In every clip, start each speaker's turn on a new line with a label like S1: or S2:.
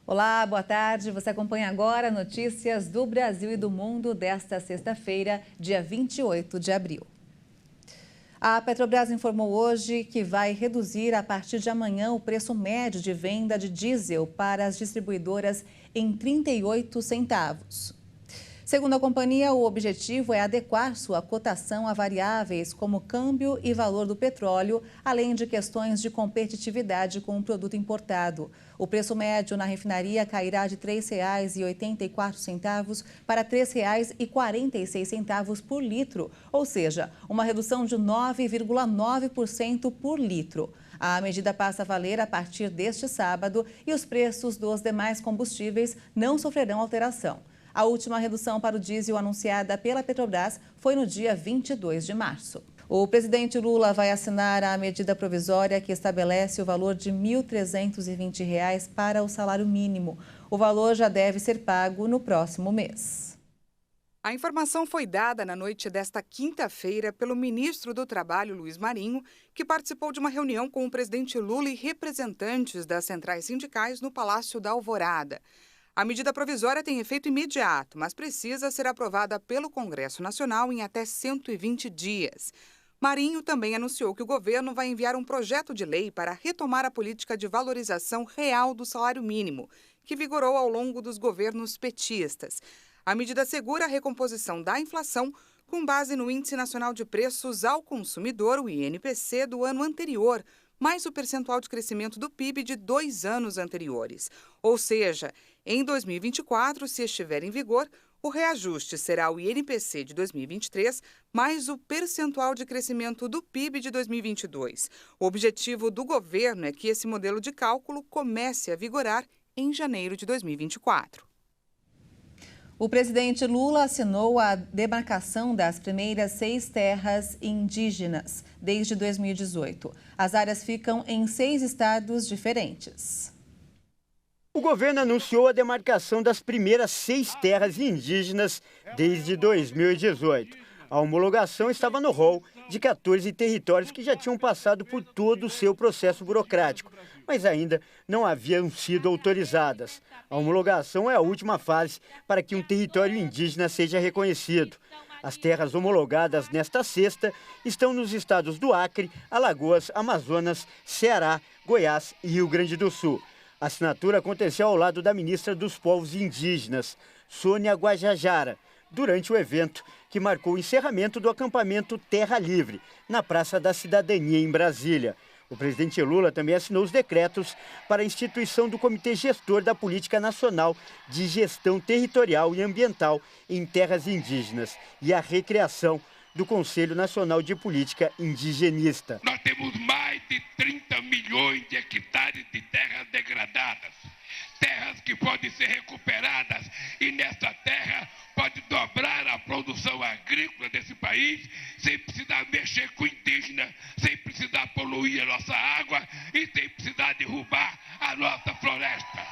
S1: Olá, boa tarde. Você acompanha agora notícias do Brasil e do mundo desta sexta-feira, dia 28 de abril. A Petrobras informou hoje que vai reduzir a partir de amanhã o preço médio de venda de diesel para as distribuidoras em 38 centavos. Segundo a companhia, o objetivo é adequar sua cotação a variáveis como câmbio e valor do petróleo, além de questões de competitividade com o produto importado. O preço médio na refinaria cairá de R$ 3,84 para R$ 3,46 por litro, ou seja, uma redução de 9,9% por litro. A medida passa a valer a partir deste sábado e os preços dos demais combustíveis não sofrerão alteração. A última redução para o diesel anunciada pela Petrobras foi no dia 22 de março. O presidente Lula vai assinar a medida provisória que estabelece o valor de R$ 1.320 para o salário mínimo. O valor já deve ser pago no próximo mês.
S2: A informação foi dada na noite desta quinta-feira pelo ministro do Trabalho, Luiz Marinho, que participou de uma reunião com o presidente Lula e representantes das centrais sindicais no Palácio da Alvorada. A medida provisória tem efeito imediato, mas precisa ser aprovada pelo Congresso Nacional em até 120 dias. Marinho também anunciou que o governo vai enviar um projeto de lei para retomar a política de valorização real do salário mínimo, que vigorou ao longo dos governos petistas. A medida assegura a recomposição da inflação com base no Índice Nacional de Preços ao Consumidor, o INPC, do ano anterior, mais o percentual de crescimento do PIB de 2 anos anteriores. Ou seja, em 2024, se estiver em vigor, o reajuste será o INPC de 2023 mais o percentual de crescimento do PIB de 2022. O objetivo do governo é que esse modelo de cálculo comece a vigorar em janeiro de 2024.
S1: O presidente Lula assinou a demarcação das primeiras 6 terras indígenas desde 2018. As áreas ficam em 6 estados diferentes.
S3: O governo anunciou a demarcação das primeiras 6 terras indígenas desde 2018. A homologação estava no rol de 14 territórios que já tinham passado por todo o seu processo burocrático, mas ainda não haviam sido autorizadas. A homologação é a última fase para que um território indígena seja reconhecido. As terras homologadas nesta sexta estão nos estados do Acre, Alagoas, Amazonas, Ceará, Goiás e Rio Grande do Sul. A assinatura aconteceu ao lado da ministra dos Povos Indígenas, Sônia Guajajara, durante o evento que marcou o encerramento do acampamento Terra Livre, na Praça da Cidadania, em Brasília. O presidente Lula também assinou os decretos para a instituição do Comitê Gestor da Política Nacional de Gestão Territorial e Ambiental em Terras Indígenas e a recriação do Conselho Nacional de Política Indigenista.
S4: Nós temos mais de 30 milhões de hectares de terras degradadas, terras que podem ser recuperadas e nessa terra pode dobrar a produção agrícola desse país sem precisar mexer com o indígena, sem precisar poluir a nossa água e sem precisar derrubar a nossa floresta.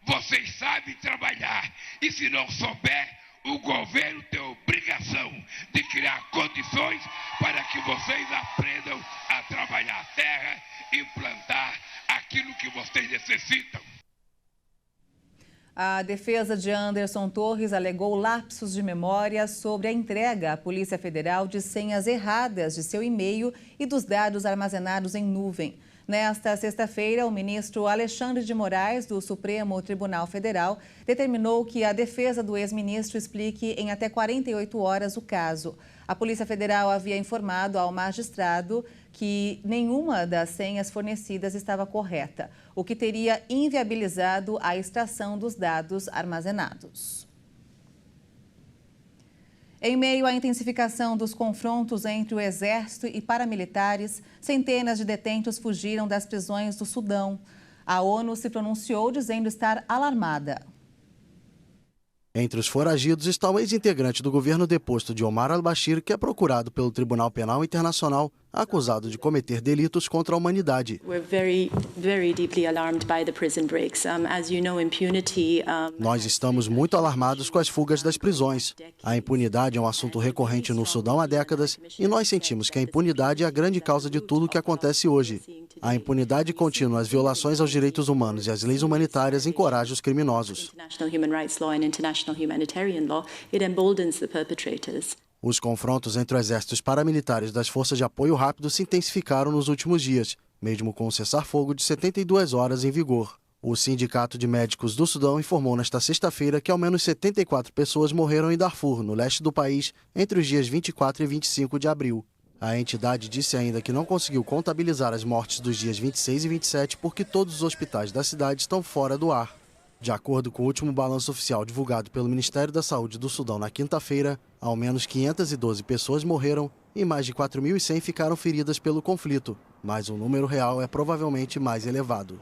S4: Vocês sabem trabalhar e se não souber, o governo tem a obrigação de criar condições para que vocês aprendam a trabalhar a terra e plantar aquilo que vocês necessitam.
S1: A defesa de Anderson Torres alegou lapsos de memória sobre a entrega à Polícia Federal de senhas erradas de seu e-mail e dos dados armazenados em nuvem. Nesta sexta-feira, o ministro Alexandre de Moraes, do Supremo Tribunal Federal, determinou que a defesa do ex-ministro explique em até 48 horas o caso. A Polícia Federal havia informado ao magistrado que nenhuma das senhas fornecidas estava correta, o que teria inviabilizado a extração dos dados armazenados. Em meio à intensificação dos confrontos entre o Exército e paramilitares, centenas de detentos fugiram das prisões do Sudão. A ONU se pronunciou dizendo estar alarmada.
S5: Entre os foragidos está o ex-integrante do governo deposto de Omar al-Bashir, que é procurado pelo Tribunal Penal Internacional, acusado de cometer delitos contra a humanidade. Nós estamos muito alarmados com as fugas das prisões. A impunidade é um assunto recorrente no Sudão há décadas e nós sentimos que a impunidade é a grande causa de tudo o que acontece hoje. A impunidade contínua, as violações aos direitos humanos e às leis humanitárias encorajam os criminosos. Os confrontos entre os exércitos paramilitares das forças de apoio rápido se intensificaram nos últimos dias, mesmo com o cessar-fogo de 72 horas em vigor. O Sindicato de Médicos do Sudão informou nesta sexta-feira que ao menos 74 pessoas morreram em Darfur, no leste do país, entre os dias 24 e 25 de abril. A entidade disse ainda que não conseguiu contabilizar as mortes dos dias 26 e 27 porque todos os hospitais da cidade estão fora do ar. De acordo com o último balanço oficial divulgado pelo Ministério da Saúde do Sudão na quinta-feira, ao menos 512 pessoas morreram e mais de 4.100 ficaram feridas pelo conflito, mas o número real é provavelmente mais elevado.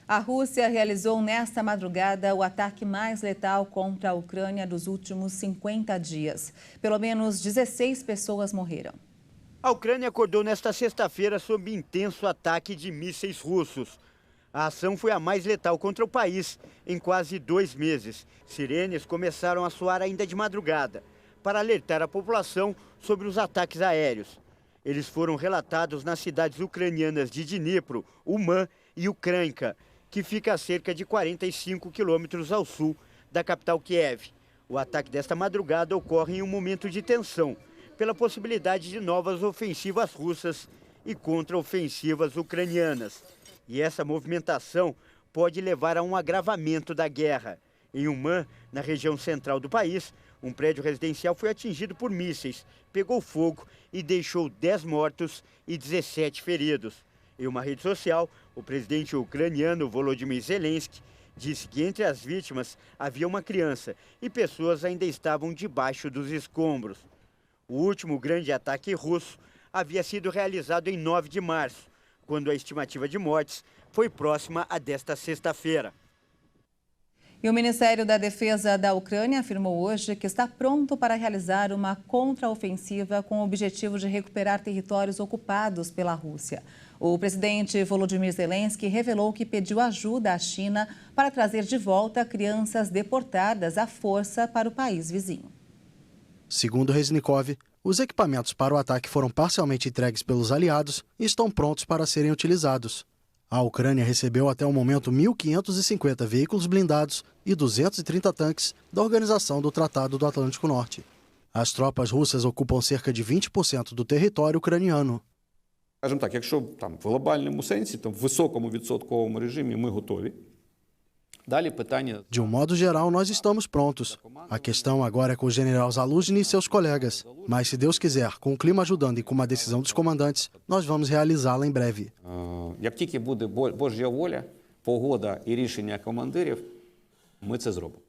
S1: A Rússia realizou nesta madrugada o ataque mais letal contra a Ucrânia dos últimos 50 dias. Pelo menos 16 pessoas morreram.
S3: A Ucrânia acordou nesta sexta-feira sob intenso ataque de mísseis russos. A ação foi a mais letal contra o país em quase 2 meses. Sirenes começaram a soar ainda de madrugada para alertar a população sobre os ataques aéreos. Eles foram relatados nas cidades ucranianas de Dnipro, Uman e Ukrainka, que fica a cerca de 45 quilômetros ao sul da capital Kiev. O ataque desta madrugada ocorre em um momento de tensão, pela possibilidade de novas ofensivas russas e contraofensivas ucranianas. E essa movimentação pode levar a um agravamento da guerra. Em Uman, na região central do país, um prédio residencial foi atingido por mísseis, pegou fogo e deixou 10 mortos e 17 feridos. Em uma rede social, o presidente ucraniano Volodymyr Zelensky disse que entre as vítimas havia uma criança e pessoas ainda estavam debaixo dos escombros. O último grande ataque russo havia sido realizado em 9 de março, quando a estimativa de mortes foi próxima à desta sexta-feira.
S1: E o Ministério da Defesa da Ucrânia afirmou hoje que está pronto para realizar uma contraofensiva com o objetivo de recuperar territórios ocupados pela Rússia. O presidente Volodymyr Zelensky revelou que pediu ajuda à China para trazer de volta crianças deportadas à força para o país vizinho.
S5: Segundo Reznikov, os equipamentos para o ataque foram parcialmente entregues pelos aliados e estão prontos para serem utilizados. A Ucrânia recebeu até o momento 1.550 veículos blindados e 230 tanques da Organização do Tratado do Atlântico Norte. As tropas russas ocupam cerca de 20% do território ucraniano.
S6: Скажімо так, якщо в глобальному сенсі, в високому відсотковому режимі ми готові.
S5: De um modo geral, nós estamos prontos. A questão agora é com o general Zaluzhny e seus colegas. Mas, se Deus quiser, com o clima ajudando e com uma decisão dos comandantes, nós vamos realizá-la em breve.
S6: Як тільки буде Божя воля, погода і рішення командирів, ми це зробимо.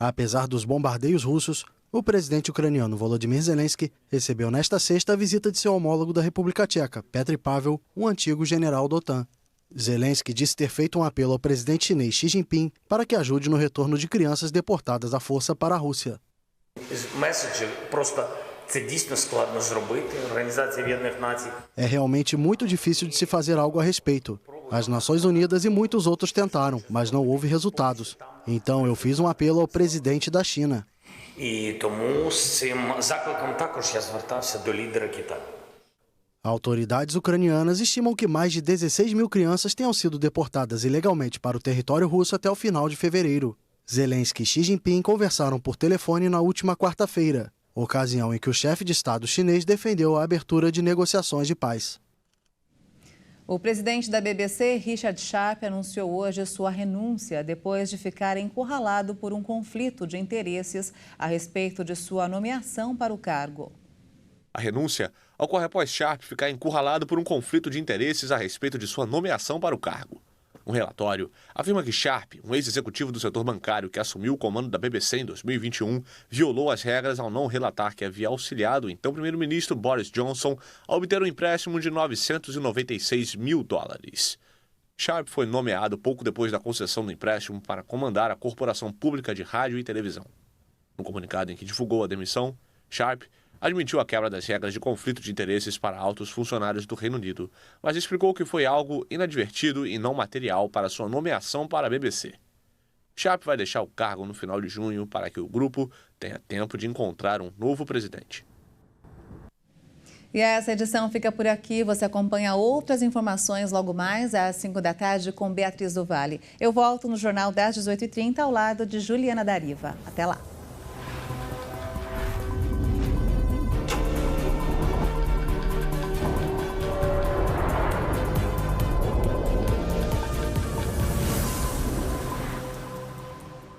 S5: Apesar dos bombardeios russos, o presidente ucraniano Volodymyr Zelensky recebeu nesta sexta a visita de seu homólogo da República Tcheca, Petr Pavel, um antigo general da OTAN. Zelensky disse ter feito um apelo ao presidente chinês Xi Jinping para que ajude no retorno de crianças deportadas à força para a Rússia. É realmente muito difícil de se fazer algo a respeito. As Nações Unidas e muitos outros tentaram, mas não houve resultados. Então eu fiz um apelo ao presidente da China. Autoridades ucranianas estimam que mais de 16 mil crianças tenham sido deportadas ilegalmente para o território russo até o final de fevereiro. Zelensky e Xi Jinping conversaram por telefone na última quarta-feira, ocasião em que o chefe de Estado chinês defendeu a abertura de negociações de paz.
S1: O presidente da BBC, Richard Sharp, anunciou hoje sua renúncia depois de ficar encurralado por um conflito de interesses a respeito de sua nomeação para o cargo.
S7: A renúncia ocorre após Sharp ficar encurralado por um conflito de interesses a respeito de sua nomeação para o cargo. Um relatório afirma que Sharp, um ex-executivo do setor bancário que assumiu o comando da BBC em 2021, violou as regras ao não relatar que havia auxiliado o então primeiro-ministro Boris Johnson a obter um empréstimo de $996 mil. Sharp foi nomeado pouco depois da concessão do empréstimo para comandar a Corporação Pública de Rádio e Televisão. No comunicado em que divulgou a demissão, Sharp admitiu a quebra das regras de conflito de interesses para altos funcionários do Reino Unido, mas explicou que foi algo inadvertido e não material para sua nomeação para a BBC. Sharp vai deixar o cargo no final de junho para que o grupo tenha tempo de encontrar um novo presidente.
S1: E essa edição fica por aqui. Você acompanha outras informações logo mais às 5 da tarde com Beatriz do Vale. Eu volto no Jornal das 18h30 ao lado de Juliana Dariva. Até lá.